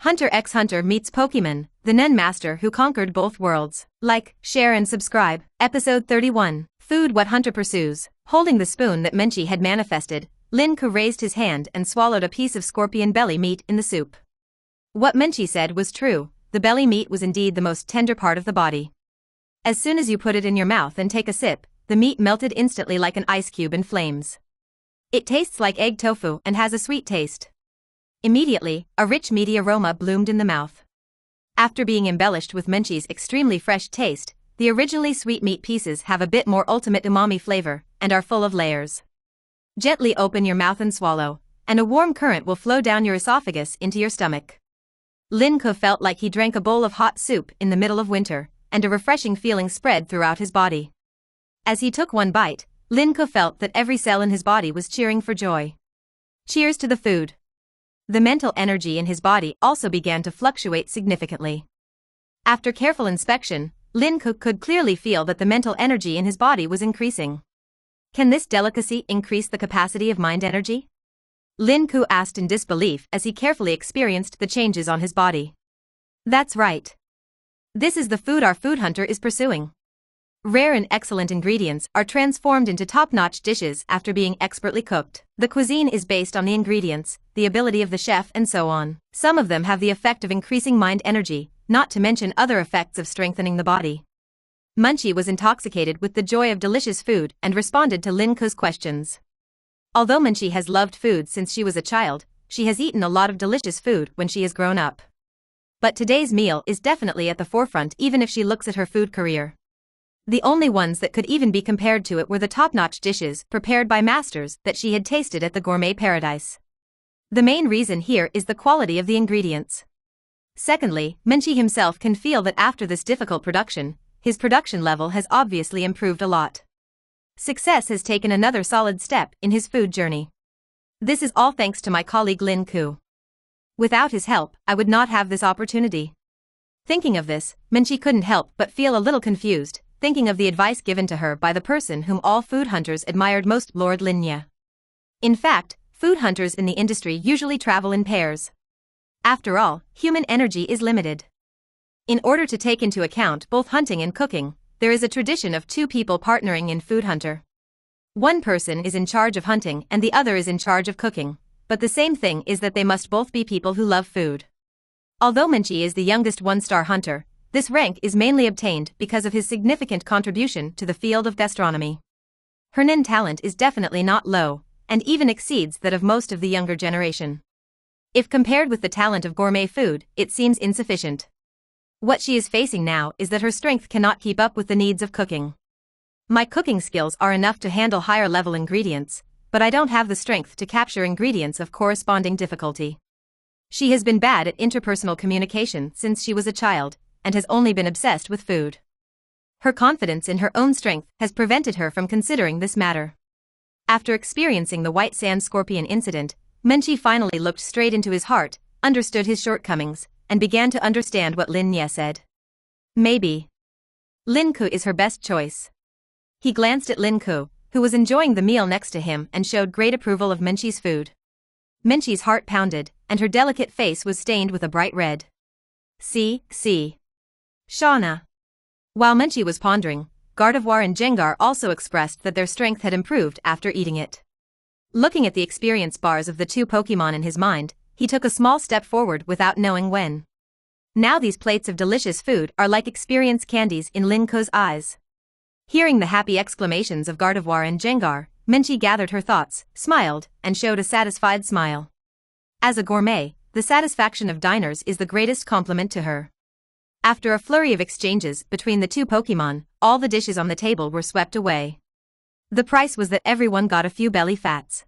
Hunter x Hunter meets Pokémon, the Nen Master who conquered both worlds. Like, share and subscribe. Episode 31. Food What Hunter Pursues. Holding the spoon that Menchie had manifested, Lin Ke raised his hand and swallowed a piece of scorpion belly meat in the soup. What Menchie said was true, the belly meat was indeed the most tender part of the body. As soon as you put it in your mouth and take a sip, the meat melted instantly like an ice cube in flames. It tastes like egg tofu and has a sweet taste. Immediately, a rich meaty aroma bloomed in the mouth. After being embellished with Menchie's extremely fresh taste, the originally sweet meat pieces have a bit more ultimate umami flavor and are full of layers. Gently open your mouth and swallow, and a warm current will flow down your esophagus into your stomach. Lin Ke felt like he drank a bowl of hot soup in the middle of winter, and a refreshing feeling spread throughout his body. As he took one bite, Lin Ke felt that every cell in his body was cheering for joy. Cheers to the food. The mental energy in his body also began to fluctuate significantly. After careful inspection, Lin Ke could clearly feel that the mental energy in his body was increasing. Can this delicacy increase the capacity of mind energy? Lin Ke asked in disbelief as he carefully experienced the changes on his body. That's right. This is the food our food hunter is pursuing. Rare and excellent ingredients are transformed into top-notch dishes after being expertly cooked. The cuisine is based on the ingredients, the ability of the chef and so on. Some of them have the effect of increasing mind energy, not to mention other effects of strengthening the body. Menchie was intoxicated with the joy of delicious food and responded to Lin Ke's questions. Although Menchie has loved food since she was a child, she has eaten a lot of delicious food when she has grown up. But today's meal is definitely at the forefront even if she looks at her food career. The only ones that could even be compared to it were the top-notch dishes prepared by masters that she had tasted at the gourmet paradise. The main reason here is the quality of the ingredients. Secondly, Menchie himself can feel that after this difficult production, his production level has obviously improved a lot. Success has taken another solid step in his food journey. This is all thanks to my colleague Lin Ke. Without his help, I would not have this opportunity. Thinking of this, Menchie couldn't help but feel a little confused, thinking of the advice given to her by the person whom all food hunters admired most, Lord Lin Ke. In fact, food hunters in the industry usually travel in pairs. After all, human energy is limited. In order to take into account both hunting and cooking, there is a tradition of two people partnering in food hunter. One person is in charge of hunting and the other is in charge of cooking, but the same thing is that they must both be people who love food. Although Menchie is the youngest one-star hunter, this rank is mainly obtained because of his significant contribution to the field of gastronomy. Her Nen talent is definitely not low, and even exceeds that of most of the younger generation. If compared with the talent of gourmet food, it seems insufficient. What she is facing now is that her strength cannot keep up with the needs of cooking. My cooking skills are enough to handle higher-level ingredients, but I don't have the strength to capture ingredients of corresponding difficulty. She has been bad at interpersonal communication since she was a child, and has only been obsessed with food. Her confidence in her own strength has prevented her from considering this matter. After experiencing the white sand scorpion incident, Menchie finally looked straight into his heart, understood his shortcomings, and began to understand what Lin Ke said. Maybe Lin Ke is her best choice. He glanced at Lin Ke, who was enjoying the meal next to him and showed great approval of Menchie's food. Menchie's heart pounded, and her delicate face was stained with a bright red. See. Shauna. While Menchie was pondering, Gardevoir and Gengar also expressed that their strength had improved after eating it. Looking at the experience bars of the two Pokémon in his mind, he took a small step forward without knowing when. Now these plates of delicious food are like experience candies in Lin Ke's eyes. Hearing the happy exclamations of Gardevoir and Gengar, Menchie gathered her thoughts, smiled, and showed a satisfied smile. As a gourmet, the satisfaction of diners is the greatest compliment to her. After a flurry of exchanges between the two Pokémon, all the dishes on the table were swept away. The price was that everyone got a few belly fats.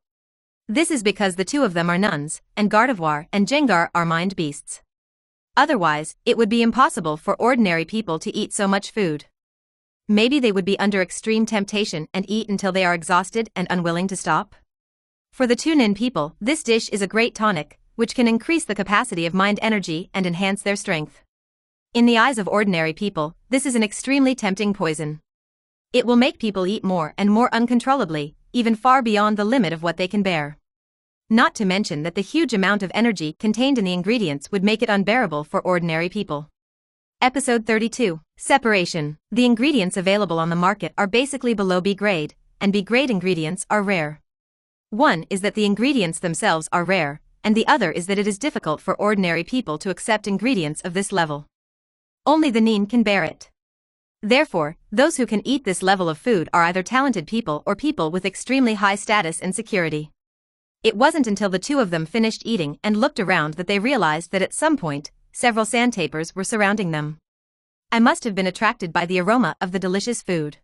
This is because the two of them are nuns, and Gardevoir and Gengar are mind beasts. Otherwise, it would be impossible for ordinary people to eat so much food. Maybe they would be under extreme temptation and eat until they are exhausted and unwilling to stop. For the two Nen people, this dish is a great tonic, which can increase the capacity of mind energy and enhance their strength. In the eyes of ordinary people, this is an extremely tempting poison. It will make people eat more and more uncontrollably, even far beyond the limit of what they can bear. Not to mention that the huge amount of energy contained in the ingredients would make it unbearable for ordinary people. Episode 32. Separation. The ingredients available on the market are basically below B grade, and B grade ingredients are rare. One is that the ingredients themselves are rare, and the other is that it is difficult for ordinary people to accept ingredients of this level. Only the Nin can bear it. Therefore, those who can eat this level of food are either talented people or people with extremely high status and security. It wasn't until the two of them finished eating and looked around that they realized that at some point, several sandtapers were surrounding them. I must have been attracted by the aroma of the delicious food.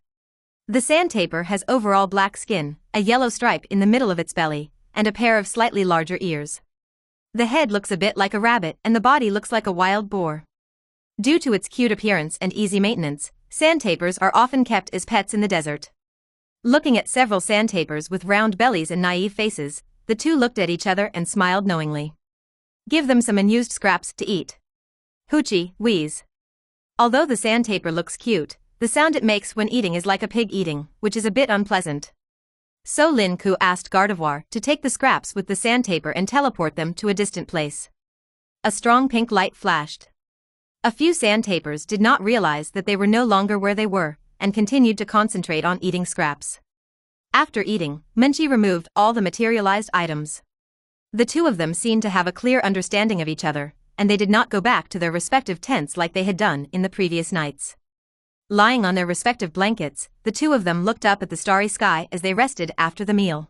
The sandtaper has overall black skin, a yellow stripe in the middle of its belly, and a pair of slightly larger ears. The head looks a bit like a rabbit and the body looks like a wild boar. Due to its cute appearance and easy maintenance, sandtapers are often kept as pets in the desert. Looking at several sandtapers with round bellies and naive faces, the two looked at each other and smiled knowingly. Give them some unused scraps to eat. Hoochie, wheeze. Although the sandtaper looks cute, the sound it makes when eating is like a pig eating, which is a bit unpleasant. So Lin Ke asked Gardevoir to take the scraps with the sandtaper and teleport them to a distant place. A strong pink light flashed. A few sandtapers did not realize that they were no longer where they were, and continued to concentrate on eating scraps. After eating, Menchi removed all the materialized items. The two of them seemed to have a clear understanding of each other, and they did not go back to their respective tents like they had done in the previous nights. Lying on their respective blankets, the two of them looked up at the starry sky as they rested after the meal.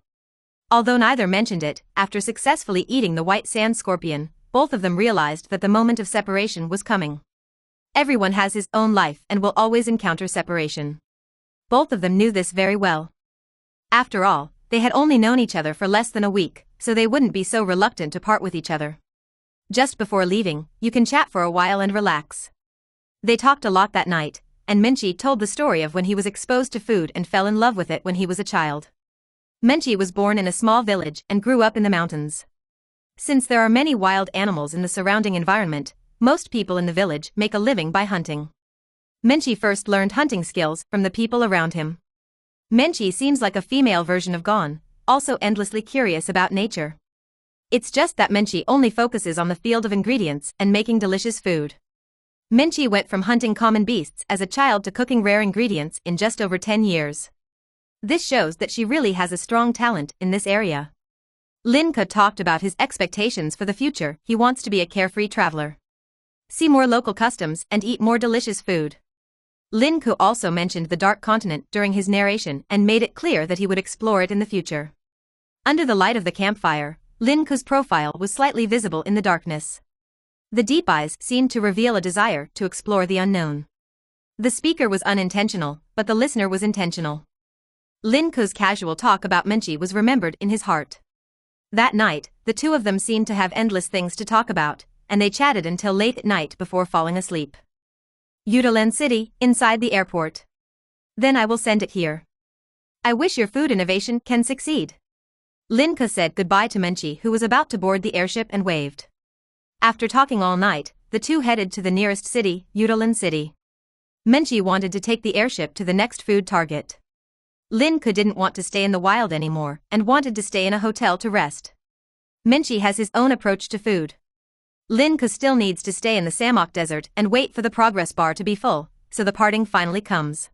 Although neither mentioned it, after successfully eating the white sand scorpion, both of them realized that the moment of separation was coming. Everyone has his own life and will always encounter separation. Both of them knew this very well. After all, they had only known each other for less than a week, so they wouldn't be so reluctant to part with each other. Just before leaving, you can chat for a while and relax. They talked a lot that night, and Menchi told the story of when he was exposed to food and fell in love with it when he was a child. Menchi was born in a small village and grew up in the mountains. Since there are many wild animals in the surrounding environment, most people in the village make a living by hunting. Menchi first learned hunting skills from the people around him. Menchi seems like a female version of Gon, also endlessly curious about nature. It's just that Menchi only focuses on the field of ingredients and making delicious food. Menchi went from hunting common beasts as a child to cooking rare ingredients in just over 10 years. This shows that she really has a strong talent in this area. Lin Ke talked about his expectations for the future. He wants to be a carefree traveler. See more local customs and eat more delicious food. Lin Ke also mentioned the Dark Continent during his narration and made it clear that he would explore it in the future. Under the light of the campfire, Lin Ke's profile was slightly visible in the darkness. The deep eyes seemed to reveal a desire to explore the unknown. The speaker was unintentional, but the listener was intentional. Lin Ke's casual talk about Menchi was remembered in his heart. That night, the two of them seemed to have endless things to talk about, and they chatted until late at night before falling asleep. Yudaland City, inside the airport. Then I will send it here. I wish your food innovation can succeed. Lin Ke said goodbye to Menchi, who was about to board the airship, and waved. After talking all night, the two headed to the nearest city, Yudaland City. Menchi wanted to take the airship to the next food target. Lin Ke didn't want to stay in the wild anymore and wanted to stay in a hotel to rest. Menchi has his own approach to food. Lin Ke still needs to stay in the Samok Desert and wait for the progress bar to be full, so the parting finally comes.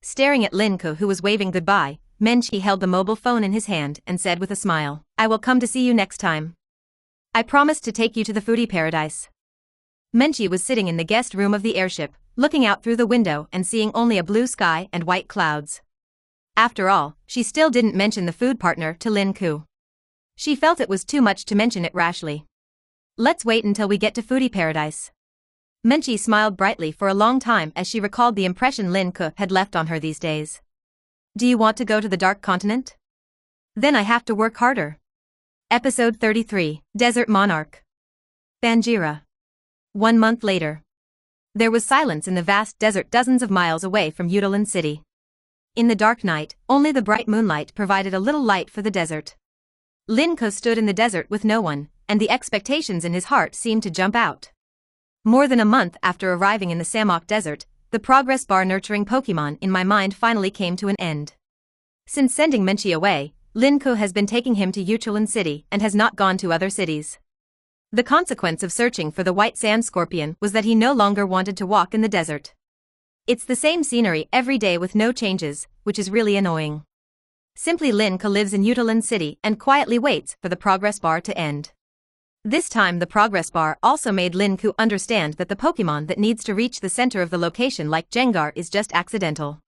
Staring at Lin Ke, who was waving goodbye, Menchi held the mobile phone in his hand and said with a smile, I will come to see you next time. I promise to take you to the foodie paradise. Menchi was sitting in the guest room of the airship, looking out through the window and seeing only a blue sky and white clouds. After all, she still didn't mention the food partner to Lin Ke. She felt it was too much to mention it rashly. Let's wait until we get to foodie paradise. Menchi smiled brightly for a long time as she recalled the impression Lin Ke had left on her these days. Do you want to go to the Dark Continent? Then I have to work harder. Episode 33, Desert Monarch. Banjira. 1 month later. There was silence in the vast desert dozens of miles away from Yudaland City. In the dark night, only the bright moonlight provided a little light for the desert. Lin Ke stood in the desert with no one, and the expectations in his heart seemed to jump out. More than a month after arriving in the Samok Desert, the progress bar nurturing Pokémon in my mind finally came to an end. Since sending Menchi away, Lin Ke has been taking him to Yuchulan City and has not gone to other cities. The consequence of searching for the white sand scorpion was that he no longer wanted to walk in the desert. It's the same scenery every day with no changes, which is really annoying. Simply Lin Ke lives in Yuchulan City and quietly waits for the progress bar to end. This time the progress bar also made Lin Ke understand that the Pokémon that needs to reach the center of the location like Gengar is just accidental.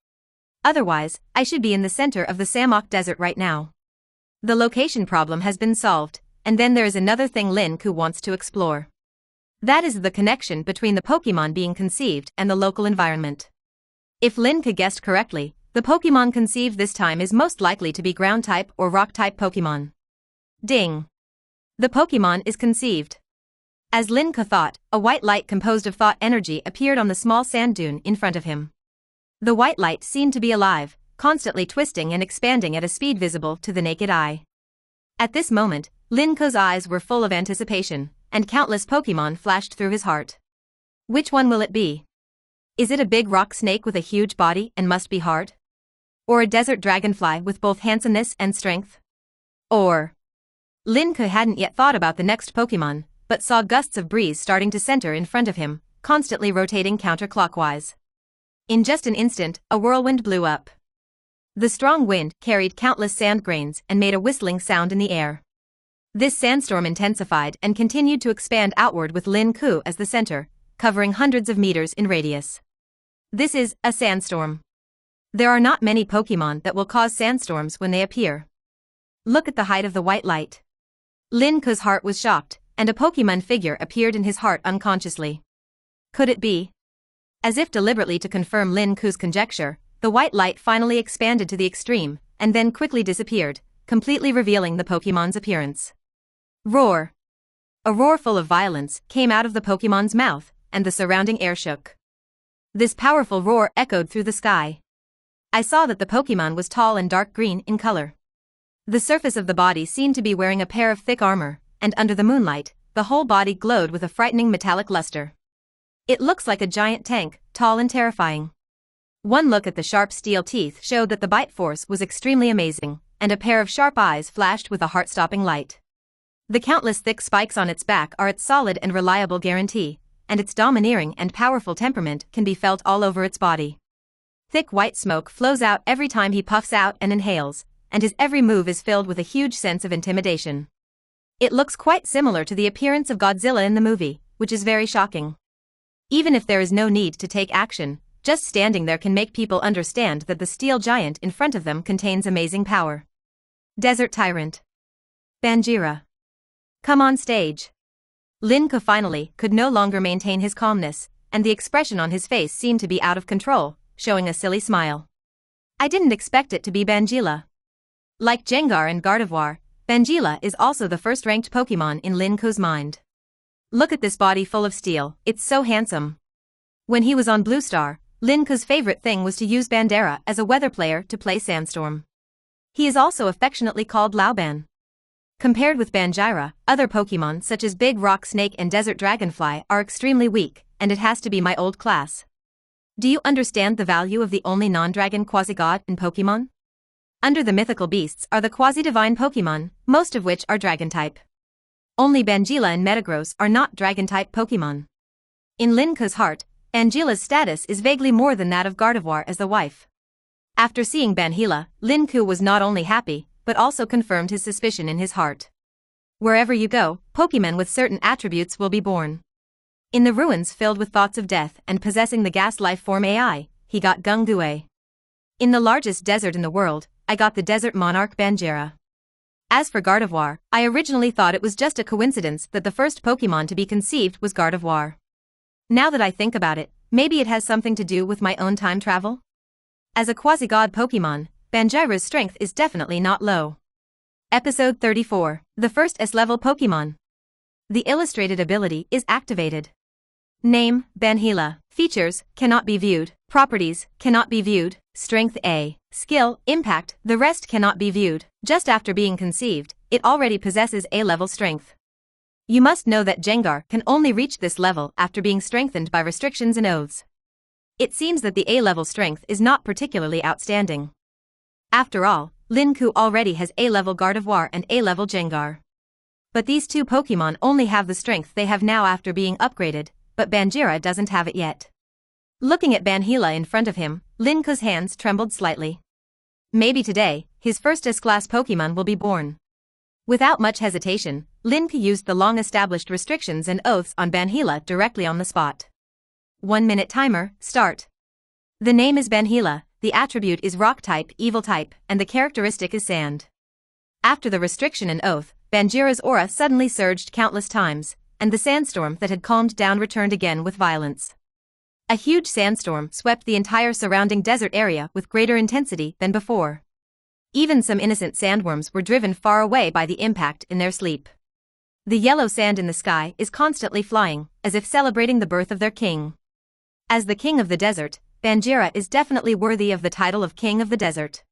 Otherwise, I should be in the center of the Samok Desert right now. The location problem has been solved, and then there is another thing Lin Ke wants to explore. That is the connection between the Pokémon being conceived and the local environment. If Lin Ke guessed correctly, the Pokémon conceived this time is most likely to be ground-type or rock-type Pokémon. Ding! The Pokémon is conceived. As Lin Ke thought, a white light composed of thought energy appeared on the small sand dune in front of him. The white light seemed to be alive, constantly twisting and expanding at a speed visible to the naked eye. At this moment, Lin Ke's eyes were full of anticipation, and countless Pokémon flashed through his heart. Which one will it be? Is it a big rock snake with a huge body and must be hard? Or a desert dragonfly with both handsomeness and strength? Or... Lin Ke hadn't yet thought about the next Pokémon, but saw gusts of breeze starting to center in front of him, constantly rotating counterclockwise. In just an instant, a whirlwind blew up. The strong wind carried countless sand grains and made a whistling sound in the air. This sandstorm intensified and continued to expand outward with Lin Ke as the center, covering hundreds of meters in radius. This is a sandstorm. There are not many Pokémon that will cause sandstorms when they appear. Look at the height of the white light. Lin Ke's heart was shocked, and a Pokémon figure appeared in his heart unconsciously. Could it be? As if deliberately to confirm Lin Ke's conjecture, the white light finally expanded to the extreme, and then quickly disappeared, completely revealing the Pokémon's appearance. Roar! A roar full of violence came out of the Pokémon's mouth, and the surrounding air shook. This powerful roar echoed through the sky. I saw that the Pokémon was tall and dark green in color. The surface of the body seemed to be wearing a pair of thick armor, and under the moonlight, the whole body glowed with a frightening metallic luster. It looks like a giant tank, tall and terrifying. One look at the sharp steel teeth showed that the bite force was extremely amazing, and a pair of sharp eyes flashed with a heart-stopping light. The countless thick spikes on its back are its solid and reliable guarantee, and its domineering and powerful temperament can be felt all over its body. Thick white smoke flows out every time he puffs out and inhales, and his every move is filled with a huge sense of intimidation. It looks quite similar to the appearance of Godzilla in the movie, which is very shocking. Even if there is no need to take action, just standing there can make people understand that the steel giant in front of them contains amazing power. Desert Tyrant. Banjira. Come on stage. Lin Ke finally could no longer maintain his calmness, and the expression on his face seemed to be out of control, showing a silly smile. I didn't expect it to be Banjila. Like Gengar and Gardevoir, Banjila is also the first-ranked Pokémon in Lin Ke's mind. Look at this body full of steel, it's so handsome. When he was on Blue Star, Lin Ke's favorite thing was to use Bandera as a weather player to play Sandstorm. He is also affectionately called Lauban. Compared with Banjira, other Pokémon such as Big Rock Snake and Desert Dragonfly are extremely weak, and it has to be my old class. Do you understand the value of the only non-dragon quasi-god in Pokémon? Under the mythical beasts are the quasi-divine Pokémon, most of which are dragon-type. Only Banjila and Metagross are not dragon-type Pokémon. In Lin Ke's heart, Banjila's status is vaguely more than that of Gardevoir as the wife. After seeing Banjila, Lin Ke was not only happy, but also confirmed his suspicion in his heart. Wherever you go, Pokémon with certain attributes will be born. In the ruins filled with thoughts of death and possessing the gas life form AI, he got Gungue. In the largest desert in the world, I got the desert monarch Banjira. As for Gardevoir, I originally thought it was just a coincidence that the first Pokémon to be conceived was Gardevoir. Now that I think about it, maybe it has something to do with my own time travel? As a quasi-god Pokémon, Banjira's strength is definitely not low. Episode 34, the first S-level Pokémon. The illustrated ability is activated. Name, Banjila. Features, cannot be viewed. Properties, cannot be viewed. Strength A. Skill, impact, the rest cannot be viewed. Just after being conceived, it already possesses A-level strength. You must know that Gengar can only reach this level after being strengthened by restrictions and oaths. It seems that the A-level strength is not particularly outstanding. After all, Lin Ke already has A-level Gardevoir and A-level Gengar. But these two Pokémon only have the strength they have now after being upgraded, but Bangira doesn't have it yet. Looking at Banhila in front of him, Lin Ke's hands trembled slightly. Maybe today, his first S-class Pokémon will be born. Without much hesitation, Lin Ke used the long-established restrictions and oaths on Banhila directly on the spot. 1-minute timer, start. The name is Banhila, the attribute is rock-type, evil type, and the characteristic is sand. After the restriction and oath, Bangira's aura suddenly surged countless times, and the sandstorm that had calmed down returned again with violence. A huge sandstorm swept the entire surrounding desert area with greater intensity than before. Even some innocent sandworms were driven far away by the impact in their sleep. The yellow sand in the sky is constantly flying, as if celebrating the birth of their king. As the king of the desert, Bangira is definitely worthy of the title of king of the desert.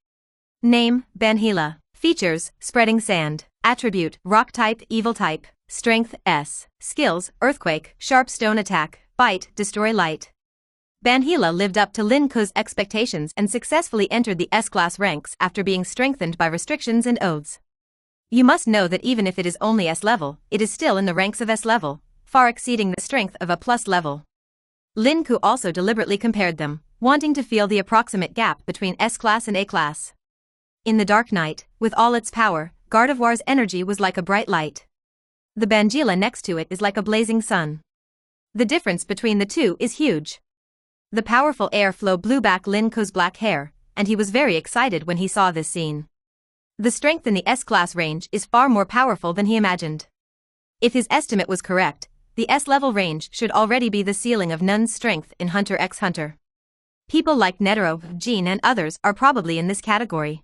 Name, Banhila. Features, spreading sand. Attribute, rock type, evil type. Strength, S. Skills, earthquake, sharp stone attack, bite, destroy light. Banhila lived up to Lin Ke's expectations and successfully entered the S-class ranks after being strengthened by restrictions and oaths. You must know that even if it is only S-level, it is still in the ranks of S-level, far exceeding the strength of a plus level. Lin Ke also deliberately compared them, wanting to feel the approximate gap between S-class and A-class. In the dark night, with all its power, Gardevoir's energy was like a bright light. The Bangira next to it is like a blazing sun. The difference between the two is huge. The powerful airflow blew back Lin Ke's black hair, and he was very excited when he saw this scene. The strength in the S-class range is far more powerful than he imagined. If his estimate was correct, the S-level range should already be the ceiling of Nun's strength in Hunter x Hunter. People like Netero, Jean and others are probably in this category.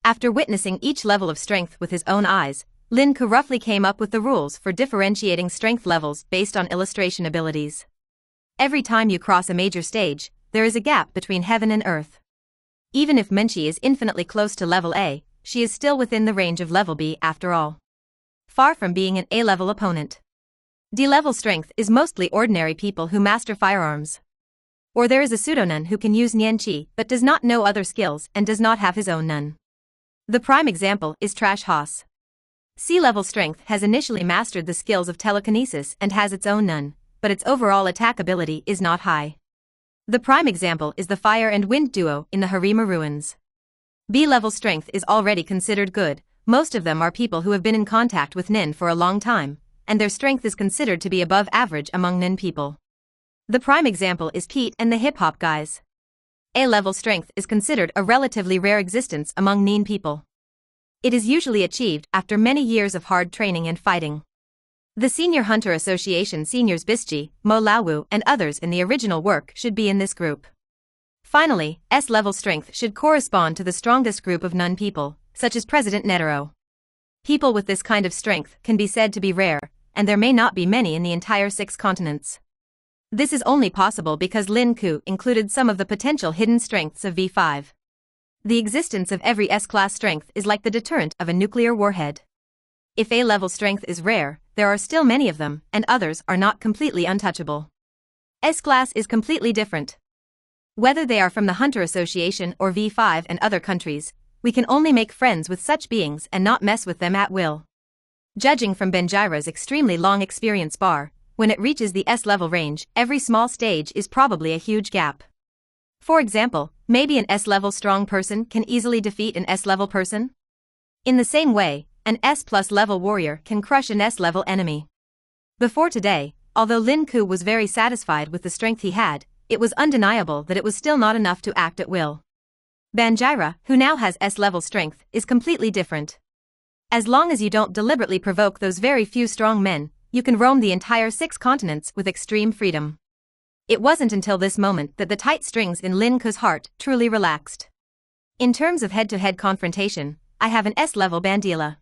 After witnessing each level of strength with his own eyes, Lin Ke roughly came up with the rules for differentiating strength levels based on illustration abilities. Every time you cross a major stage, there is a gap between heaven and earth. Even if Menchi is infinitely close to level A, she is still within the range of level B after all. Far from being an A-level opponent. D-level strength is mostly ordinary people who master firearms. Or there is a pseudo-nun who can use Nianqi but does not know other skills and does not have his own nun. The prime example is Trash Hoss. C-level strength has initially mastered the skills of telekinesis and has its own nun, but its overall attack ability is not high. The prime example is the Fire and Wind duo in the Harima Ruins. B-level strength is already considered good, most of them are people who have been in contact with Nin for a long time, and their strength is considered to be above average among Nin people. The prime example is Pete and the hip-hop guys. A-level strength is considered a relatively rare existence among Nin people. It is usually achieved after many years of hard training and fighting. The Senior Hunter Association seniors Bischi, Mo Laowu and others in the original work should be in this group. Finally, S-level strength should correspond to the strongest group of Nun people, such as President Netero. People with this kind of strength can be said to be rare, and there may not be many in the entire 6 continents. This is only possible because Lin Ke included some of the potential hidden strengths of V5. The existence of every S-class strength is like the deterrent of a nuclear warhead. If A-level strength is rare, there are still many of them, and others are not completely untouchable. S-class is completely different. Whether they are from the Hunter Association or V5 and other countries, we can only make friends with such beings and not mess with them at will. Judging from Bangira's extremely long experience bar, when it reaches the S-level range, every small stage is probably a huge gap. For example, maybe an S-level strong person can easily defeat an S-level person? In the same way, an S+ level warrior can crush an S-level enemy. Before today, although Lin Ke was very satisfied with the strength he had, it was undeniable that it was still not enough to act at will. Bangira, who now has S-level strength, is completely different. As long as you don't deliberately provoke those very few strong men, you can roam the entire 6 continents with extreme freedom. It wasn't until this moment that the tight strings in Lin Ke's heart truly relaxed. In terms of head-to-head confrontation, I have an S-level Bandila.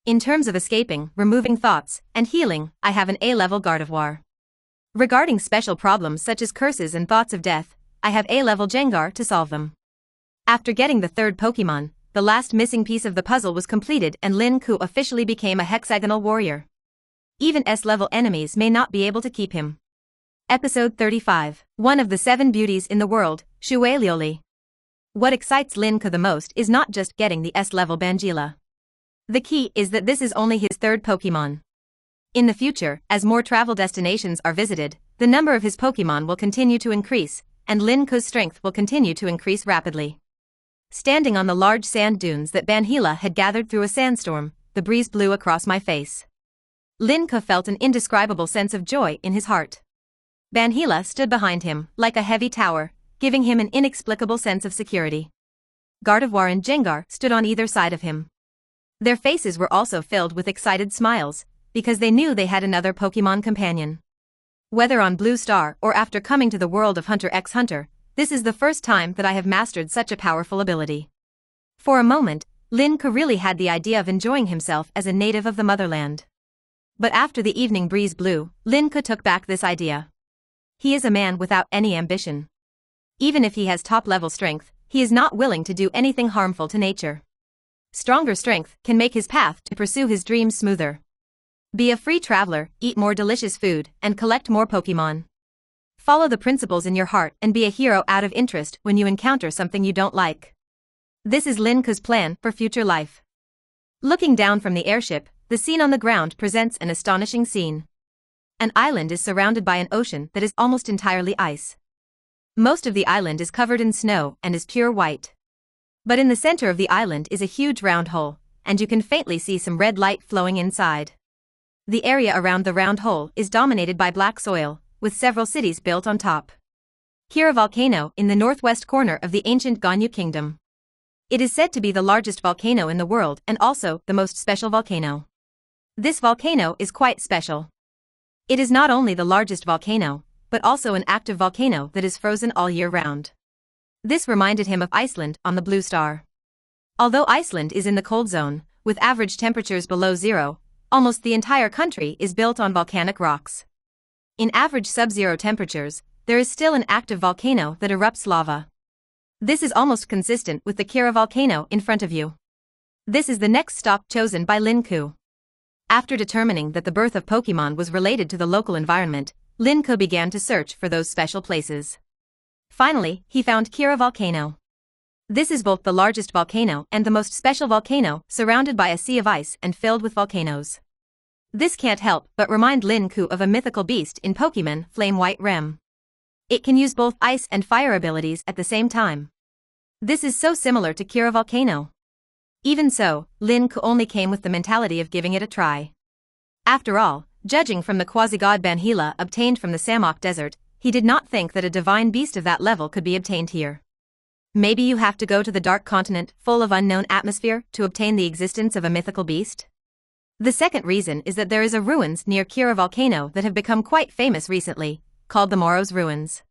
In terms of escaping, removing thoughts, and healing, I have an A-level Gardevoir. Regarding special problems such as curses and thoughts of death, I have A-level Gengar to solve them. After getting the 3rd Pokémon, the last missing piece of the puzzle was completed and Lin Ke officially became a hexagonal warrior. Even S-level enemies may not be able to keep him. Episode 35. One of the 7 beauties in the world, Shuai Liuli. What excites Lin Ke the most is not just getting the S-level Bangila. The key is that this is only his third Pokémon. In the future, as more travel destinations are visited, the number of his Pokémon will continue to increase, and Lin Ke's strength will continue to increase rapidly. Standing on the large sand dunes that Bangila had gathered through a sandstorm, the breeze blew across my face. Lin Ke felt an indescribable sense of joy in his heart. Bangila stood behind him, like a heavy tower, giving him an inexplicable sense of security. Gardevoir and Gengar stood on either side of him. Their faces were also filled with excited smiles, because they knew they had another Pokémon companion. Whether on Blue Star or after coming to the world of Hunter x Hunter, this is the first time that I have mastered such a powerful ability. For a moment, Lin Ke really had the idea of enjoying himself as a native of the motherland. But after the evening breeze blew, Lin Ke took back this idea. He is a man without any ambition. Even if he has top-level strength, he is not willing to do anything harmful to nature. Stronger strength can make his path to pursue his dreams smoother. Be a free traveler, eat more delicious food, and collect more Pokémon. Follow the principles in your heart and be a hero out of interest when you encounter something you don't like. This is Lin Ke's plan for future life. Looking down from the airship, the scene on the ground presents an astonishing scene. An island is surrounded by an ocean that is almost entirely ice. Most of the island is covered in snow and is pure white. But in the center of the island is a huge round hole, and you can faintly see some red light flowing inside. The area around the round hole is dominated by black soil, with several cities built on top. Here a volcano in the northwest corner of the ancient Ganyu kingdom. It is said to be the largest volcano in the world and also the most special volcano. This volcano is quite special. It is not only the largest volcano, but also an active volcano that is frozen all year round. This reminded him of Iceland on the Blue Star. Although Iceland is in the cold zone, with average temperatures below zero, almost the entire country is built on volcanic rocks. In average sub-zero temperatures, there is still an active volcano that erupts lava. This is almost consistent with the Kira volcano in front of you. This is the next stop chosen by Lin Ke. After determining that the birth of Pokémon was related to the local environment, Lin Ke began to search for those special places. Finally, he found Kira volcano. This is both the largest volcano and the most special volcano, surrounded by a sea of ice and filled with volcanoes. This can't help but remind Lin Ke of a mythical beast in Pokémon Flame White Rem. It can use both ice and fire abilities at the same time. This is so similar to Kira volcano. Even so, Lin Ke only came with the mentality of giving it a try. After all, judging from the quasi-god Bangila obtained from the Samok Desert, he did not think that a divine beast of that level could be obtained here. Maybe you have to go to the dark continent full of unknown atmosphere to obtain the existence of a mythical beast? The second reason is that there is a ruins near Kira volcano that have become quite famous recently, called the Moros Ruins.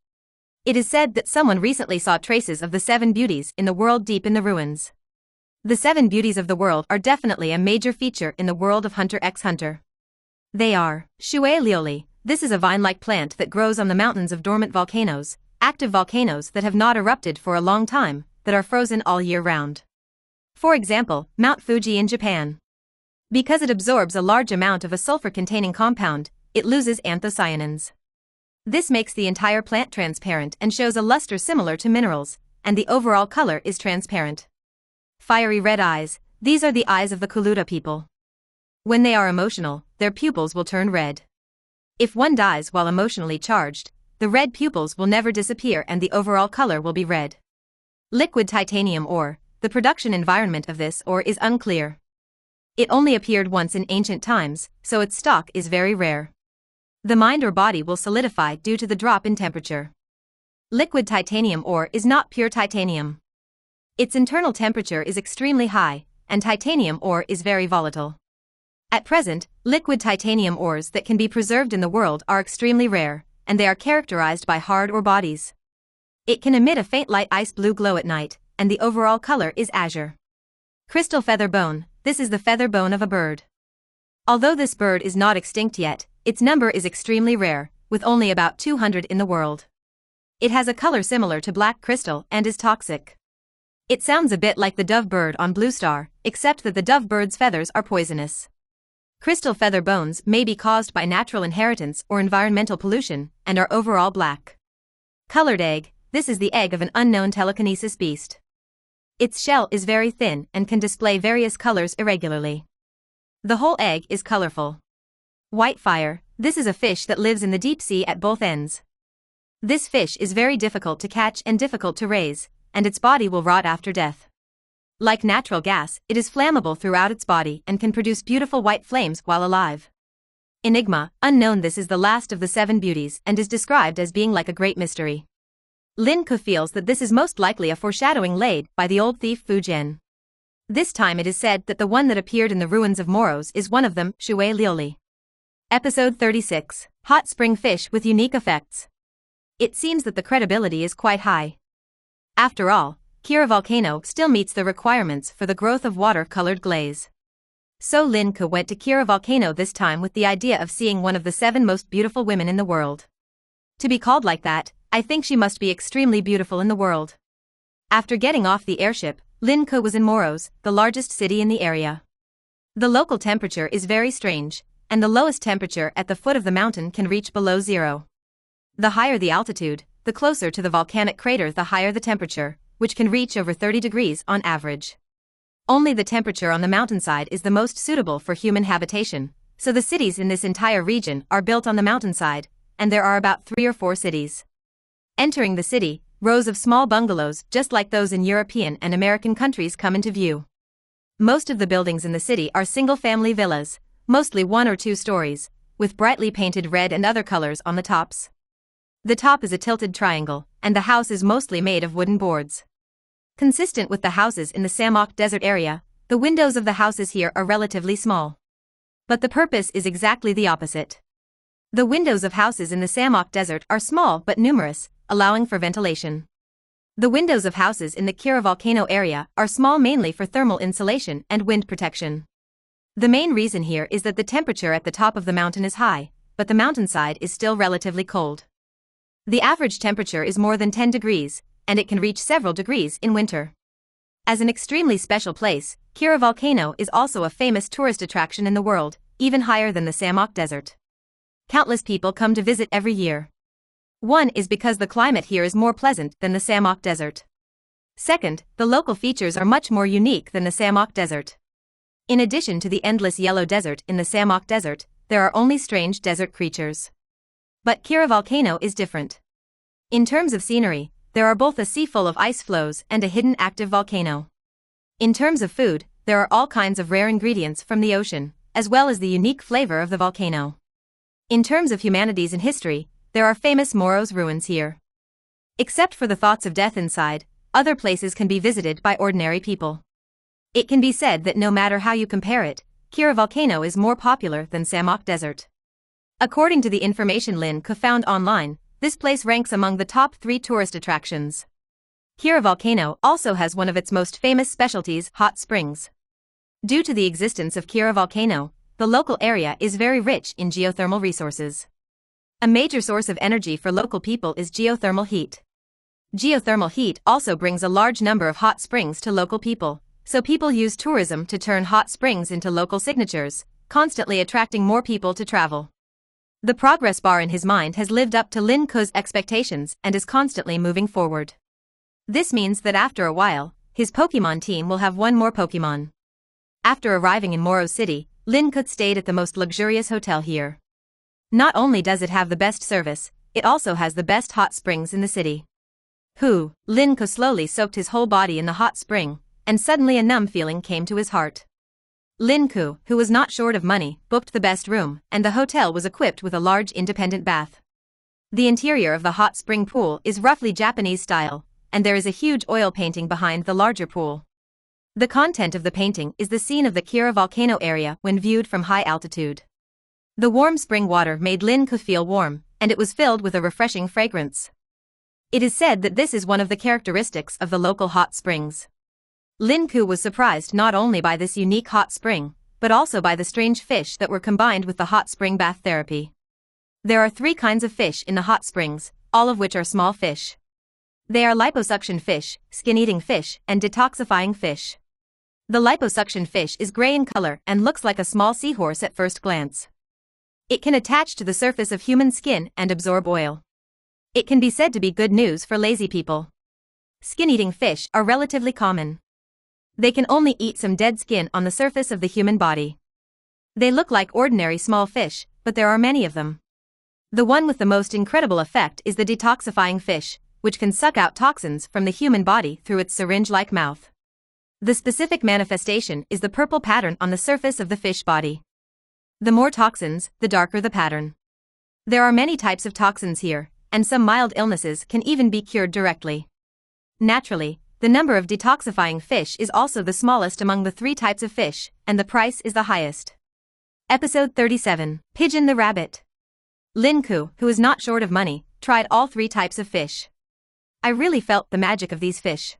It is said that someone recently saw traces of the 7 beauties in the world deep in the ruins. The 7 beauties of the world are definitely a major feature in the world of Hunter x Hunter. They are Shui Lioli. This is a vine-like plant that grows on the mountains of dormant volcanoes, active volcanoes that have not erupted for a long time, that are frozen all year round. For example, Mount Fuji in Japan. Because it absorbs a large amount of a sulfur-containing compound, it loses anthocyanins. This makes the entire plant transparent and shows a luster similar to minerals, and the overall color is transparent. Fiery red eyes. These are the eyes of the Kuluta people. When they are emotional, their pupils will turn red. If one dies while emotionally charged, the red pupils will never disappear and the overall color will be red. Liquid titanium ore. The production environment of this ore is unclear. It only appeared once in ancient times, so its stock is very rare. The mind or body will solidify due to the drop in temperature. Liquid titanium ore is not pure titanium. Its internal temperature is extremely high, and titanium ore is very volatile. At present, liquid titanium ores that can be preserved in the world are extremely rare, and they are characterized by hard ore bodies. It can emit a faint light ice blue glow at night, and the overall color is azure. Crystal feather bone. This is the feather bone of a bird. Although this bird is not extinct yet, its number is extremely rare, with only about 200 in the world. It has a color similar to black crystal and is toxic. It sounds a bit like the dove bird on Blue Star, except that the dove bird's feathers are poisonous. Crystal feather bones may be caused by natural inheritance or environmental pollution, and are overall black. Colored egg. This is the egg of an unknown telekinesis beast. Its shell is very thin and can display various colors irregularly. The whole egg is colorful. Whitefire, this is a fish that lives in the deep sea at both ends. This fish is very difficult to catch and difficult to raise, and its body will rot after death. Like natural gas, it is flammable throughout its body and can produce beautiful white flames while alive. Enigma, unknown. This is the last of the 7 beauties and is described as being like a great mystery. Lin Ke feels that this is most likely a foreshadowing laid by the old thief Fu Jian. This time it is said that the one that appeared in the ruins of Moros is one of them, Shui Liuli. Episode 36, Hot Spring Fish with Unique Effects. It seems that the credibility is quite high. After all, Kira Volcano still meets the requirements for the growth of water-colored glaze. So Lin Ke went to Kira Volcano this time with the idea of seeing one of the 7 most beautiful women in the world. To be called like that, I think she must be extremely beautiful in the world. After getting off the airship, Lin Ke was in Moros, the largest city in the area. The local temperature is very strange, and the lowest temperature at the foot of the mountain can reach below 0. The higher the altitude, the closer to the volcanic crater the higher the temperature, which can reach over 30 degrees on average. Only the temperature on the mountainside is the most suitable for human habitation, so the cities in this entire region are built on the mountainside, and there are about 3 or 4 cities. Entering the city, rows of small bungalows just like those in European and American countries come into view. Most of the buildings in the city are single-family villas, mostly 1 or 2 stories, with brightly painted red and other colors on the tops. The top is a tilted triangle, and the house is mostly made of wooden boards. Consistent with the houses in the Samok Desert area, the windows of the houses here are relatively small. But the purpose is exactly the opposite. The windows of houses in the Samok Desert are small but numerous, allowing for ventilation. The windows of houses in the Kira Volcano area are small mainly for thermal insulation and wind protection. The main reason here is that the temperature at the top of the mountain is high, but the mountainside is still relatively cold. The average temperature is more than 10 degrees, and it can reach several degrees in winter. As an extremely special place, Kira Volcano is also a famous tourist attraction in the world, even higher than the Samok Desert. Countless people come to visit every year. One is because the climate here is more pleasant than the Samok Desert. Second, the local features are much more unique than the Samok Desert. In addition to the endless yellow desert in the Samok Desert, there are only strange desert creatures. But Kira Volcano is different. In terms of scenery, there are both a sea full of ice flows and a hidden active volcano. In terms of food, there are all kinds of rare ingredients from the ocean, as well as the unique flavor of the volcano. In terms of humanities and history, there are famous Moros ruins here. Except for the thoughts of death inside, other places can be visited by ordinary people. It can be said that no matter how you compare it, Kira Volcano is more popular than Samok Desert. According to the information Lin Ke found online, this place ranks among the top 3 tourist attractions. Kira Volcano also has one of its most famous specialties, hot springs. Due to the existence of Kira Volcano, the local area is very rich in geothermal resources. A major source of energy for local people is geothermal heat. Geothermal heat also brings a large number of hot springs to local people, so people use tourism to turn hot springs into local signatures, constantly attracting more people to travel. The progress bar in his mind has lived up to Lin Ke's expectations and is constantly moving forward. This means that after a while, his Pokémon team will have 1 more Pokémon. After arriving in Moro City, Lin Ke stayed at the most luxurious hotel here. Not only does it have the best service, it also has the best hot springs in the city. Lin Ke slowly soaked his whole body in the hot spring, and suddenly a numb feeling came to his heart. Lin Ke, who was not short of money, booked the best room, and the hotel was equipped with a large independent bath. The interior of the hot spring pool is roughly Japanese style, and there is a huge oil painting behind the larger pool. The content of the painting is the scene of the Kira Volcano area when viewed from high altitude. The warm spring water made Lin Ke feel warm, and it was filled with a refreshing fragrance. It is said that this is one of the characteristics of the local hot springs. Lin Ke was surprised not only by this unique hot spring, but also by the strange fish that were combined with the hot spring bath therapy. There are 3 kinds of fish in the hot springs, all of which are small fish. They are liposuction fish, skin-eating fish, and detoxifying fish. The liposuction fish is gray in color and looks like a small seahorse at first glance. It can attach to the surface of human skin and absorb oil. It can be said to be good news for lazy people. Skin-eating fish are relatively common. They can only eat some dead skin on the surface of the human body. They look like ordinary small fish, but there are many of them. The one with the most incredible effect is the detoxifying fish, which can suck out toxins from the human body through its syringe-like mouth. The specific manifestation is the purple pattern on the surface of the fish body. The more toxins, the darker the pattern. There are many types of toxins here, and some mild illnesses can even be cured directly. Naturally, the number of detoxifying fish is also the smallest among the 3 types of fish, and the price is the highest. Episode 37, Pigeon the Rabbit. Lin Ke, who is not short of money, tried all 3 types of fish. I really felt the magic of these fish.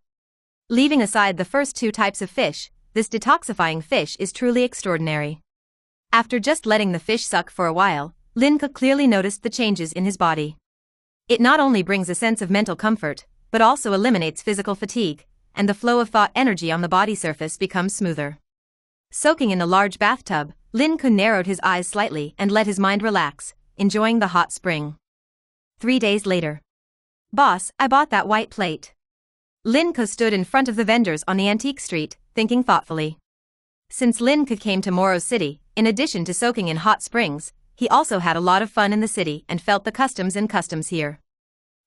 Leaving aside the first 2 types of fish, this detoxifying fish is truly extraordinary. After just letting the fish suck for a while, Lin Ke clearly noticed the changes in his body. It not only brings a sense of mental comfort, but also eliminates physical fatigue, and the flow of thought energy on the body surface becomes smoother. Soaking in a large bathtub, Lin Ke narrowed his eyes slightly and let his mind relax, enjoying the hot spring. 3 days later. Boss, I bought that white plate. Lin Ke stood in front of the vendors on the antique street, thinking thoughtfully. Since Lin Ke came to Moro City, in addition to soaking in hot springs, he also had a lot of fun in the city and felt the customs here.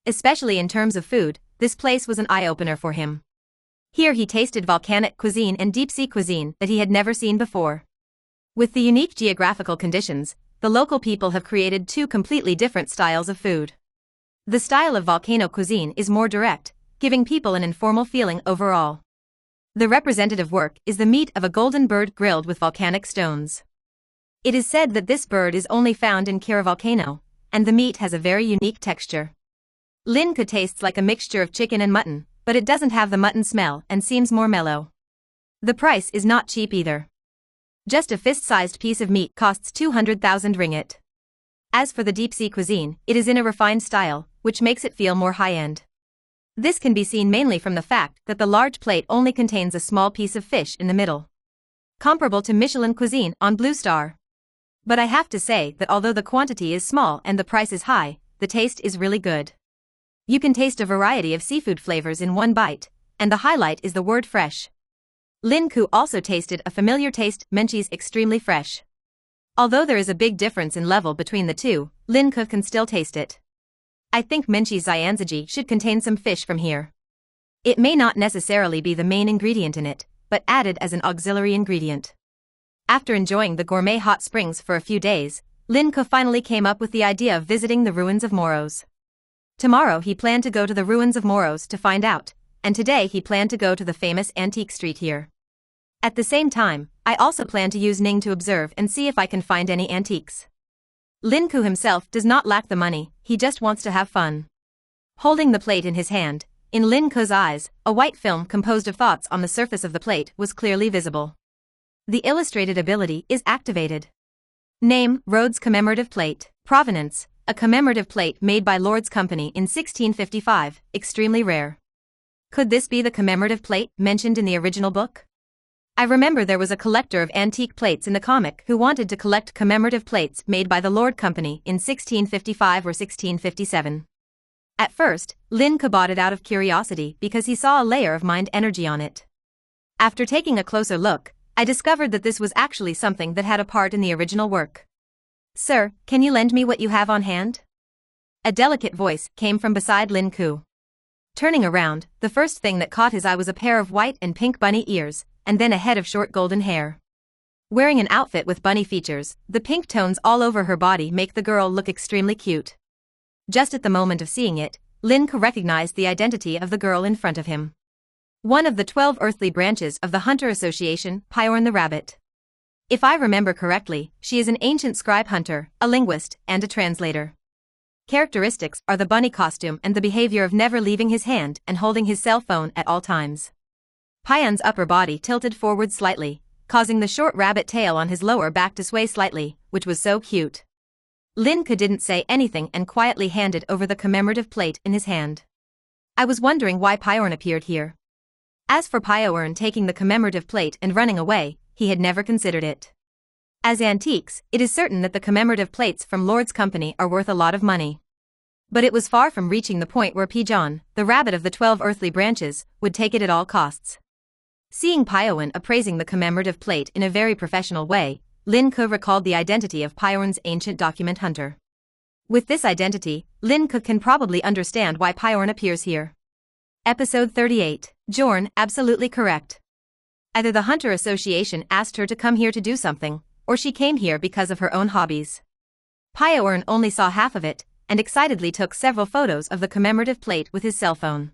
Especially in terms of food, this place was an eye-opener for him. Here he tasted volcanic cuisine and deep-sea cuisine that he had never seen before. With the unique geographical conditions, the local people have created 2 completely different styles of food. The style of volcano cuisine is more direct, giving people an informal feeling overall. The representative work is the meat of a golden bird grilled with volcanic stones. It is said that this bird is only found in Kira volcano, and the meat has a very unique texture. Lin Ke tastes like a mixture of chicken and mutton, but it doesn't have the mutton smell and seems more mellow. The price is not cheap either. Just a fist-sized piece of meat costs 200,000 ringgit. As for the deep-sea cuisine, it is in a refined style, which makes it feel more high-end. This can be seen mainly from the fact that the large plate only contains a small piece of fish in the middle. Comparable to Michelin cuisine on Blue Star. But I have to say that although the quantity is small and the price is high, the taste is really good. You can taste a variety of seafood flavors in one bite, and the highlight is the word fresh. Lin Ke also tasted a familiar taste, menchie's extremely fresh. Although there is a big difference in level between the 2, Lin Ke can still taste it. I think menchie's Zyanzaji should contain some fish from here. It may not necessarily be the main ingredient in it, but added as an auxiliary ingredient. After enjoying the gourmet hot springs for a few days, Lin Ke finally came up with the idea of visiting the ruins of Moros. Tomorrow he planned to go to the ruins of Moros to find out, and today he planned to go to the famous antique street here. At the same time, I also plan to use Ning to observe and see if I can find any antiques. Lin Ke himself does not lack the money, he just wants to have fun. Holding the plate in his hand, in Lin Ke's eyes, a white film composed of thoughts on the surface of the plate was clearly visible. The illustrated ability is activated. Name, Rhodes Commemorative Plate. Provenance, a commemorative plate made by Lord's Company in 1655, extremely rare. Could this be the commemorative plate mentioned in the original book? I remember there was a collector of antique plates in the comic who wanted to collect commemorative plates made by the Lord Company in 1655 or 1657. At first, Lin Ke bought it out of curiosity because he saw a layer of mind energy on it. After taking a closer look, I discovered that this was actually something that had a part in the original work. Sir, can you lend me what you have on hand? A delicate voice came from beside Lin Ke. Turning around, the first thing that caught his eye was a pair of white and pink bunny ears, and then a head of short golden hair. Wearing an outfit with bunny features, the pink tones all over her body make the girl look extremely cute. Just at the moment of seeing it, Lin Ke recognized the identity of the girl in front of him. One of the 12 earthly branches of the Hunter Association, Piorn the Rabbit. If I remember correctly, she is an ancient scribe hunter, a linguist, and a translator. Characteristics are the bunny costume and the behavior of never leaving his hand and holding his cell phone at all times. Pion's upper body tilted forward slightly, causing the short rabbit tail on his lower back to sway slightly, which was so cute. Lin Ke didn't say anything and quietly handed over the commemorative plate in his hand. I was wondering why Piorn appeared here. As for Piorn taking the commemorative plate and running away, he had never considered it. As antiques, it is certain that the commemorative plates from Lord's Company are worth a lot of money. But it was far from reaching the point where Pigeon, the rabbit of the 12 earthly branches, would take it at all costs. Seeing Pyoan appraising the commemorative plate in a very professional way, Lin Ke recalled the identity of Pyoan's ancient document hunter. With this identity, Lin Ke can probably understand why Pyoan appears here. Episode 38. Jorn, absolutely correct. Either the Hunter Association asked her to come here to do something, or she came here because of her own hobbies. Pyoan only saw half of it, and excitedly took several photos of the commemorative plate with his cell phone.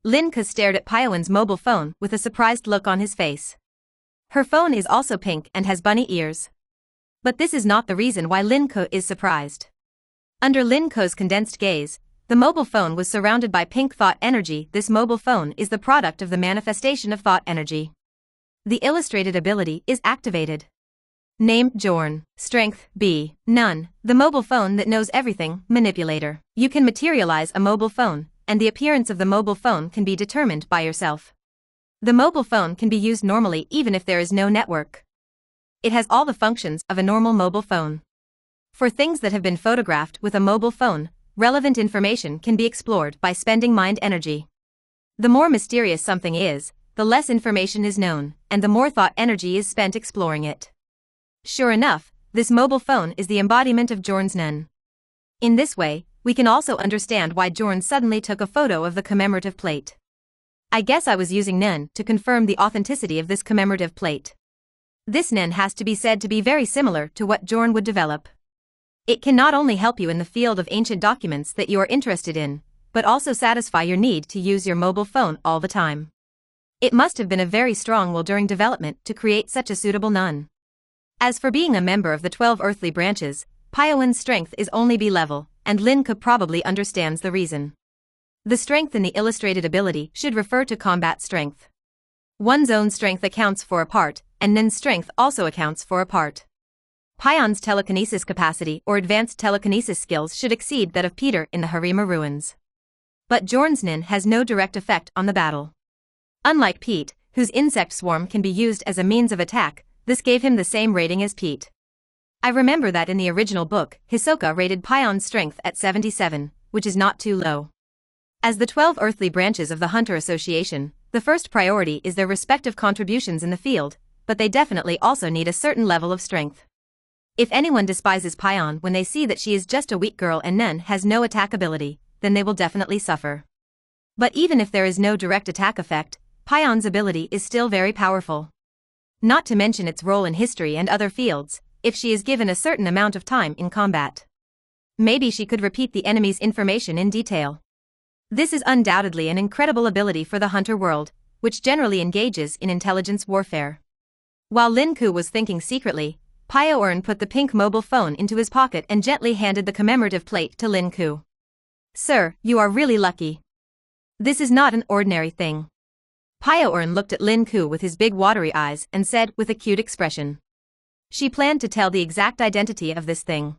Lin Ke stared at Pyoan's mobile phone with a surprised look on his face. Her phone is also pink and has bunny ears. But this is not the reason why Lin Ke is surprised. Under Lin Ke's condensed gaze, the mobile phone was surrounded by pink thought energy. This mobile phone is the product of the manifestation of thought energy. The illustrated ability is activated. Name Jorn. Strength B. None. The mobile phone that knows everything. Manipulator. You can materialize a mobile phone, and the appearance of the mobile phone can be determined by yourself. The mobile phone can be used normally even if there is no network. It has all the functions of a normal mobile phone. For things that have been photographed with a mobile phone, relevant information can be explored by spending mind energy. The more mysterious something is, the less information is known, and the more thought energy is spent exploring it. Sure enough, this mobile phone is the embodiment of Jorn's Nun. In this way, we can also understand why Jorn suddenly took a photo of the commemorative plate. I guess I was using Nun to confirm the authenticity of this commemorative plate. This Nun has to be said to be very similar to what Jorn would develop. It can not only help you in the field of ancient documents that you are interested in, but also satisfy your need to use your mobile phone all the time. It must have been a very strong will during development to create such a suitable Nun. As for being a member of the 12 earthly branches, Pyoan's strength is only B level, and Lin Ke probably understands the reason. The strength in the illustrated ability should refer to combat strength. One's own strength accounts for a part, and Nun's strength also accounts for a part. Pyoan's telekinesis capacity or advanced telekinesis skills should exceed that of Peter in the Harima ruins. But Jorn's Nun has no direct effect on the battle. Unlike Pete, whose insect swarm can be used as a means of attack, this gave him the same rating as Pete. I remember that in the original book, Hisoka rated Pyoan's strength at 77, which is not too low. As the 12 earthly branches of the Hunter Association, the first priority is their respective contributions in the field, but they definitely also need a certain level of strength. If anyone despises Pyoan when they see that she is just a weak girl and Nun has no attack ability, then they will definitely suffer. But even if there is no direct attack effect, Pyoan's ability is still very powerful. Not to mention its role in history and other fields, if she is given a certain amount of time in combat. Maybe she could repeat the enemy's information in detail. This is undoubtedly an incredible ability for the hunter world, which generally engages in intelligence warfare. While Lin Ke was thinking secretly, Pyoan put the pink mobile phone into his pocket and gently handed the commemorative plate to Lin Ke. Sir, you are really lucky. This is not an ordinary thing. Pyoan looked at Lin Ke with his big watery eyes and said with a cute expression. She planned to tell the exact identity of this thing.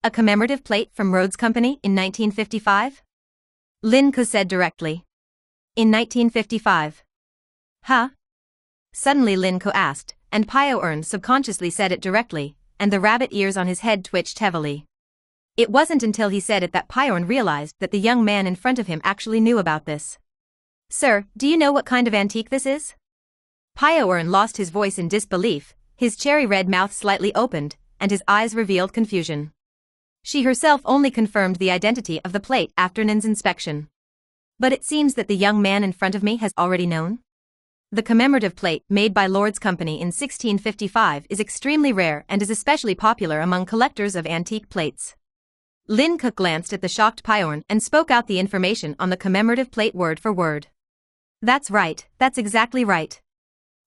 A commemorative plate from Rhodes Company in 1955? Lin Ke said directly. In 1955. Huh? Suddenly Lin Ke asked, and Pyoan subconsciously said it directly, and the rabbit ears on his head twitched heavily. It wasn't until he said it that Pyoan realized that the young man in front of him actually knew about this. Sir, do you know what kind of antique this is? Pyoan lost his voice in disbelief, his cherry-red mouth slightly opened, and his eyes revealed confusion. She herself only confirmed the identity of the plate after Nun's inspection. But it seems that the young man in front of me has already known? The commemorative plate made by Lord's Company in 1655 is extremely rare and is especially popular among collectors of antique plates. Lin Ke glanced at the shocked Pyoan and spoke out the information on the commemorative plate word for word. That's right, that's exactly right.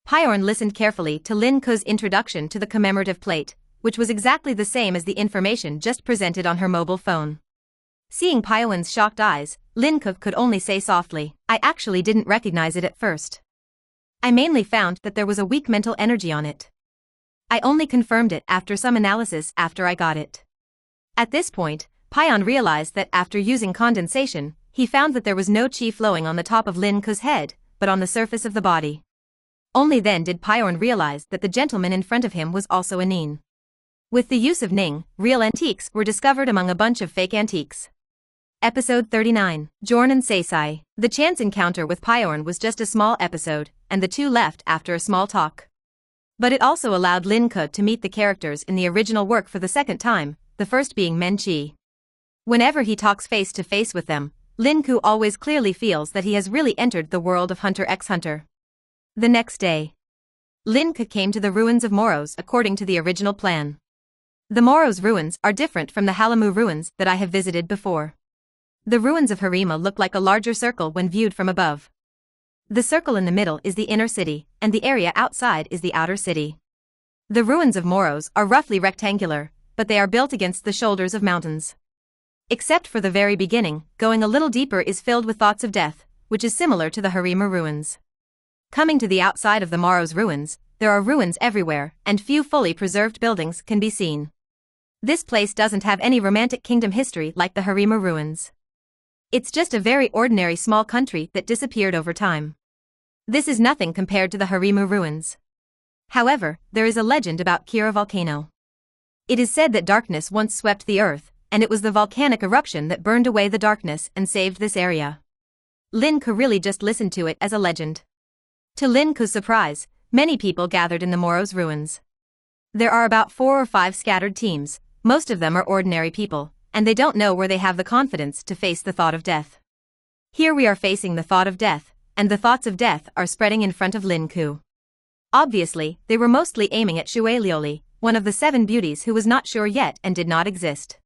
Pyoan listened carefully to Lin Ke's introduction to the commemorative plate, which was exactly the same as the information just presented on her mobile phone. Seeing Pyoan's shocked eyes, Lin Ke could only say softly, I actually didn't recognize it at first. I mainly found that there was a weak mental energy on it. I only confirmed it after some analysis after I got it. At this point, Pyoan realized that after using condensation, he found that there was no chi flowing on the top of Lin Ke's head, but on the surface of the body. Only then did Pyoan realize that the gentleman in front of him was also a Ning. With the use of Ning, real antiques were discovered among a bunch of fake antiques. Episode 39, Jorn and Seisai. The chance encounter with Pyorn was just a small episode, and the two left after a small talk. But it also allowed Lin Ke to meet the characters in the original work for the second time, the first being Menchi. Whenever he talks face to face with them, Lin Ke always clearly feels that he has really entered the world of Hunter x Hunter. The next day, Lin Ke came to the ruins of Moros according to the original plan. The Moros ruins are different from the Halamu ruins that I have visited before. The ruins of Harima look like a larger circle when viewed from above. The circle in the middle is the inner city, and the area outside is the outer city. The ruins of Moros are roughly rectangular, but they are built against the shoulders of mountains. Except for the very beginning, going a little deeper is filled with thoughts of death, which is similar to the Harima ruins. Coming to the outside of the Moros ruins, there are ruins everywhere, and few fully preserved buildings can be seen. This place doesn't have any romantic kingdom history like the Harima ruins. It's just a very ordinary small country that disappeared over time. This is nothing compared to the Harima ruins. However, there is a legend about Kira volcano. It is said that darkness once swept the earth, and it was the volcanic eruption that burned away the darkness and saved this area. Lin Ke really just listened to it as a legend. To Lin Ke's surprise, many people gathered in the Moros ruins. There are about 4 or 5 scattered teams, most of them are ordinary people, and they don't know where they have the confidence to face the thought of death. Here we are facing the thought of death, and the thoughts of death are spreading in front of Lin Ke. Obviously, they were mostly aiming at Shuelioli, one of the 7 beauties who was not sure yet and did not exist.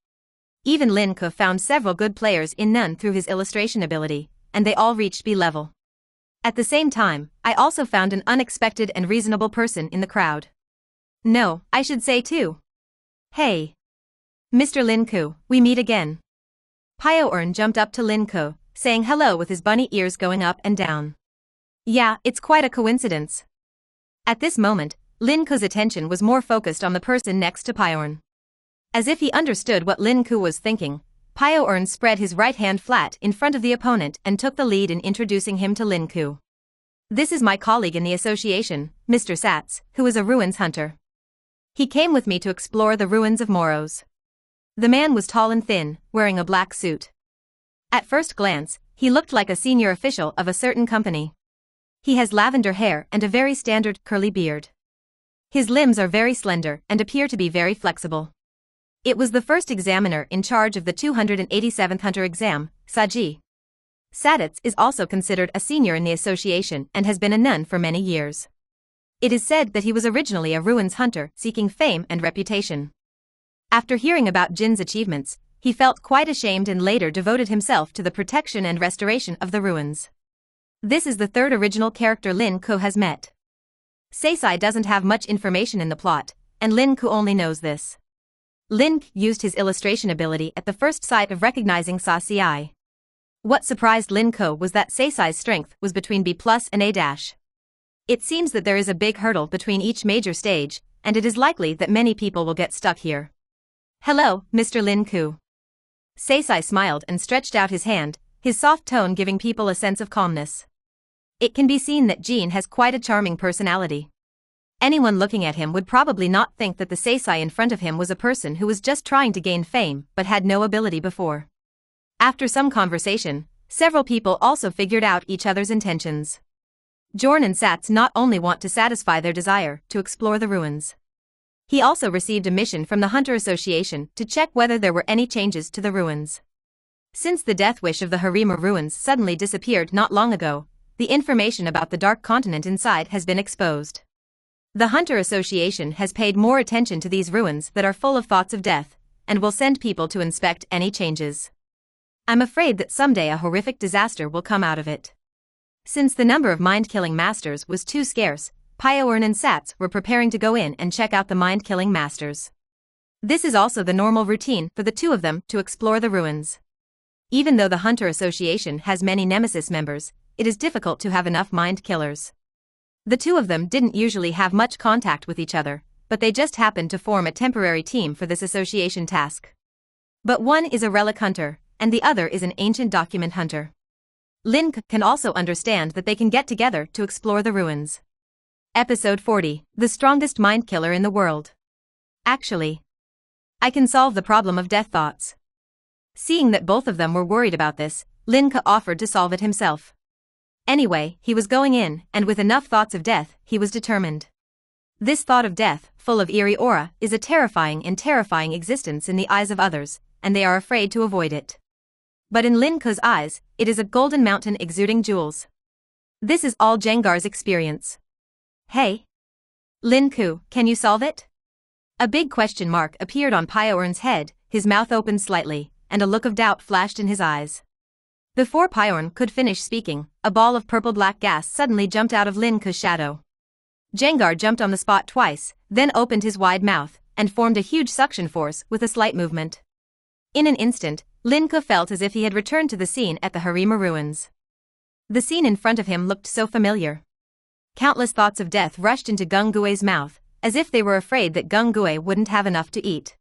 Even Lin Ke found several good players in Nun through his illustration ability, and they all reached B level. At the same time, I also found an unexpected and reasonable person in the crowd. No, I should say two. Hey! Mr. Lin Ke, we meet again. Pyorn jumped up to Lin Ke, saying hello with his bunny ears going up and down. Yeah, it's quite a coincidence. At this moment, Lin Ke's attention was more focused on the person next to Pyorn. As if he understood what Lin Ke was thinking, Pyorn spread his right hand flat in front of the opponent and took the lead in introducing him to Lin Ke. This is my colleague in the association, Mr. Sats, who is a ruins hunter. He came with me to explore the ruins of Moros. The man was tall and thin, wearing a black suit. At first glance, he looked like a senior official of a certain company. He has lavender hair and a very standard curly beard. His limbs are very slender and appear to be very flexible. It was the first examiner in charge of the 287th Hunter exam, Saji. Sadats is also considered a senior in the association and has been a nun for many years. It is said that he was originally a ruins hunter seeking fame and reputation. After hearing about Jin's achievements, he felt quite ashamed and later devoted himself to the protection and restoration of the ruins. This is the 3rd original character Lin Ke has met. Seisai doesn't have much information in the plot, and Lin Ke only knows this. Lin Ke used his illustration ability at the first sight of recognizing Sa Ci. What surprised Lin Ke was that Seisai's strength was between B+ and A-. It seems that there is a big hurdle between each major stage, and it is likely that many people will get stuck here. Hello, Mr. Lin Ke. Seisai smiled and stretched out his hand, his soft tone giving people a sense of calmness. It can be seen that Jin has quite a charming personality. Anyone looking at him would probably not think that the Seisai in front of him was a person who was just trying to gain fame but had no ability before. After some conversation, several people also figured out each other's intentions. Jorn and Sats not only want to satisfy their desire to explore the ruins. He also received a mission from the Hunter Association to check whether there were any changes to the ruins. Since the death wish of the Harima ruins suddenly disappeared not long ago, the information about the Dark Continent inside has been exposed. The Hunter Association has paid more attention to these ruins that are full of thoughts of death, and will send people to inspect any changes. I'm afraid that someday a horrific disaster will come out of it. Since the number of mind-killing masters was too scarce, Pyorn and Sats were preparing to go in and check out the mind-killing masters. This is also the normal routine for the two of them to explore the ruins. Even though the Hunter Association has many Nemesis members, it is difficult to have enough mind-killers. The two of them didn't usually have much contact with each other, but they just happened to form a temporary team for this association task. But one is a relic hunter, and the other is an ancient document hunter. Lin Ke can also understand that they can get together to explore the ruins. Episode 40, The Strongest Mind Killer in the World. Actually, I can solve the problem of death thoughts. Seeing that both of them were worried about this, Lin Ke offered to solve it himself. Anyway, he was going in, and with enough thoughts of death, he was determined. This thought of death, full of eerie aura, is a terrifying existence in the eyes of others, and they are afraid to avoid it. But in Lin Ke's eyes, it is a golden mountain exuding jewels. This is all Gengar's experience. Hey! Lin Ke, can you solve it? A big question mark appeared on Pyorn's head, his mouth opened slightly, and a look of doubt flashed in his eyes. Before Pyorn could finish speaking, a ball of purple-black gas suddenly jumped out of Lin Ke's shadow. Gengar jumped on the spot twice, then opened his wide mouth, and formed a huge suction force with a slight movement. In an instant, Lin Ke felt as if he had returned to the scene at the Harima ruins. The scene in front of him looked so familiar. Countless thoughts of death rushed into Gengue's mouth, as if they were afraid that Gengue wouldn't have enough to eat.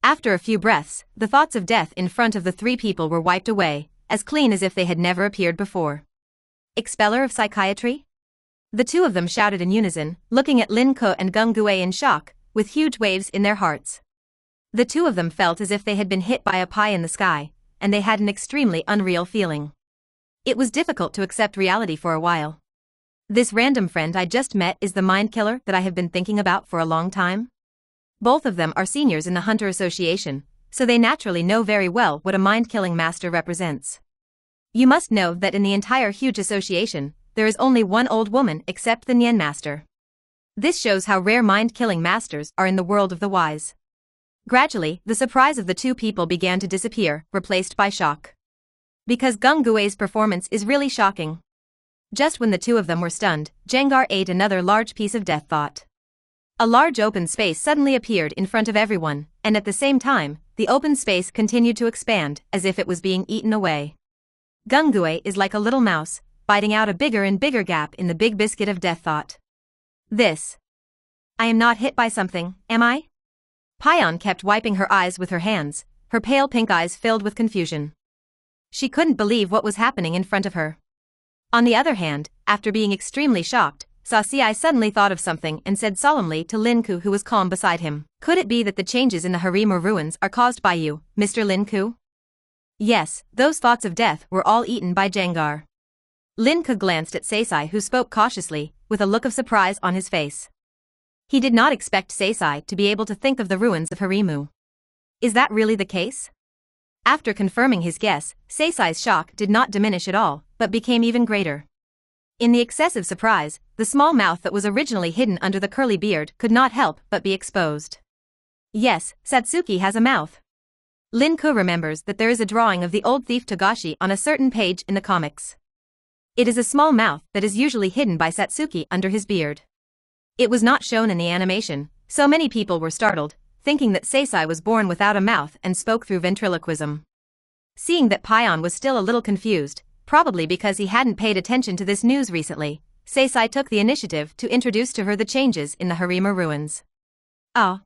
After a few breaths, the thoughts of death in front of the three people were wiped away, as clean as if they had never appeared before. Expeller of psychiatry? The two of them shouted in unison, looking at Lin Ke and Gengue in shock, with huge waves in their hearts. The two of them felt as if they had been hit by a pie in the sky, and they had an extremely unreal feeling. It was difficult to accept reality for a while. This random friend I just met is the mind killer that I have been thinking about for a long time? Both of them are seniors in the Hunter Association, so they naturally know very well what a mind-killing master represents. You must know that in the entire huge association, there is only one old woman except the Nien Master. This shows how rare mind-killing masters are in the world of the wise. Gradually, the surprise of the two people began to disappear, replaced by shock. Because Gengue's performance is really shocking. Just when the two of them were stunned, Gengar ate another large piece of death thought. A large open space suddenly appeared in front of everyone, and at the same time, the open space continued to expand, as if it was being eaten away. Gengue is like a little mouse, biting out a bigger and bigger gap in the big biscuit of death thought. This. I am not hit by something, am I? Pyorn kept wiping her eyes with her hands, her pale pink eyes filled with confusion. She couldn't believe what was happening in front of her. On the other hand, after being extremely shocked, Saci suddenly thought of something and said solemnly to Lin Ke, who was calm beside him, "Could it be that the changes in the Harima ruins are caused by you, Mr. Lin Ke?" Yes, those thoughts of death were all eaten by Gengar. Lin Ke glanced at Saci, who spoke cautiously, with a look of surprise on his face. He did not expect Saci to be able to think of the ruins of Harimu. Is that really the case? After confirming his guess, Saci's shock did not diminish at all, but became even greater. In the excessive surprise, the small mouth that was originally hidden under the curly beard could not help but be exposed. Yes, Satsuki has a mouth. Lin Ke remembers that there is a drawing of the old thief Togashi on a certain page in the comics. It is a small mouth that is usually hidden by Satsuki under his beard. It was not shown in the animation, so many people were startled, thinking that Saci was born without a mouth and spoke through ventriloquism. Seeing that Pyorn was still a little confused, probably because he hadn't paid attention to this news recently, Saci took the initiative to introduce to her the changes in the Harima ruins. Ah.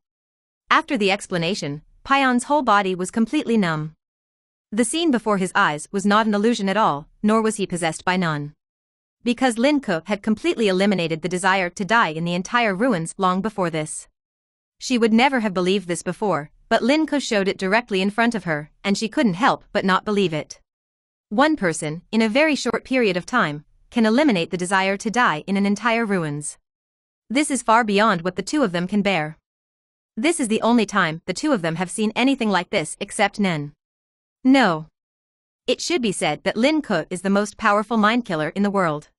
After the explanation, Pyorn's whole body was completely numb. The scene before his eyes was not an illusion at all, nor was he possessed by none. Because Lin Ke had completely eliminated the desire to die in the entire ruins long before this. She would never have believed this before, but Lin Ke showed it directly in front of her, and she couldn't help but not believe it. One person, in a very short period of time, can eliminate the desire to die in an entire ruins. This is far beyond what the two of them can bear. This is the only time the two of them have seen anything like this except Nen. No. It should be said that Lin Ke is the most powerful mind killer in the world.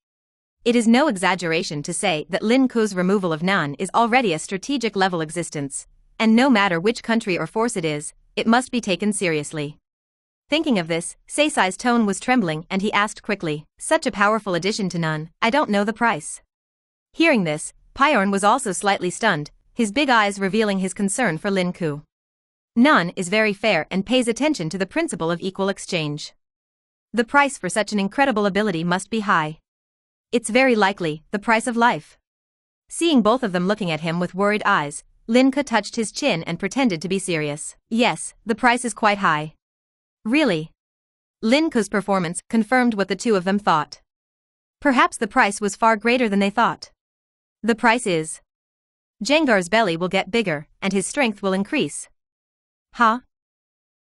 It is no exaggeration to say that Lin Ke's removal of Nan is already a strategic level existence, and no matter which country or force it is, it must be taken seriously. Thinking of this, Saci's tone was trembling and he asked quickly, "Such a powerful addition to Nun, I don't know the price." Hearing this, Pyorn was also slightly stunned, his big eyes revealing his concern for Lin Ke. Nun is very fair and pays attention to the principle of equal exchange. The price for such an incredible ability must be high. It's very likely the price of life. Seeing both of them looking at him with worried eyes, Lin Ke touched his chin and pretended to be serious. Yes, the price is quite high. Really? Lin Ke's performance confirmed what the two of them thought. Perhaps the price was far greater than they thought. The price is Gengar's belly will get bigger, and his strength will increase. Huh?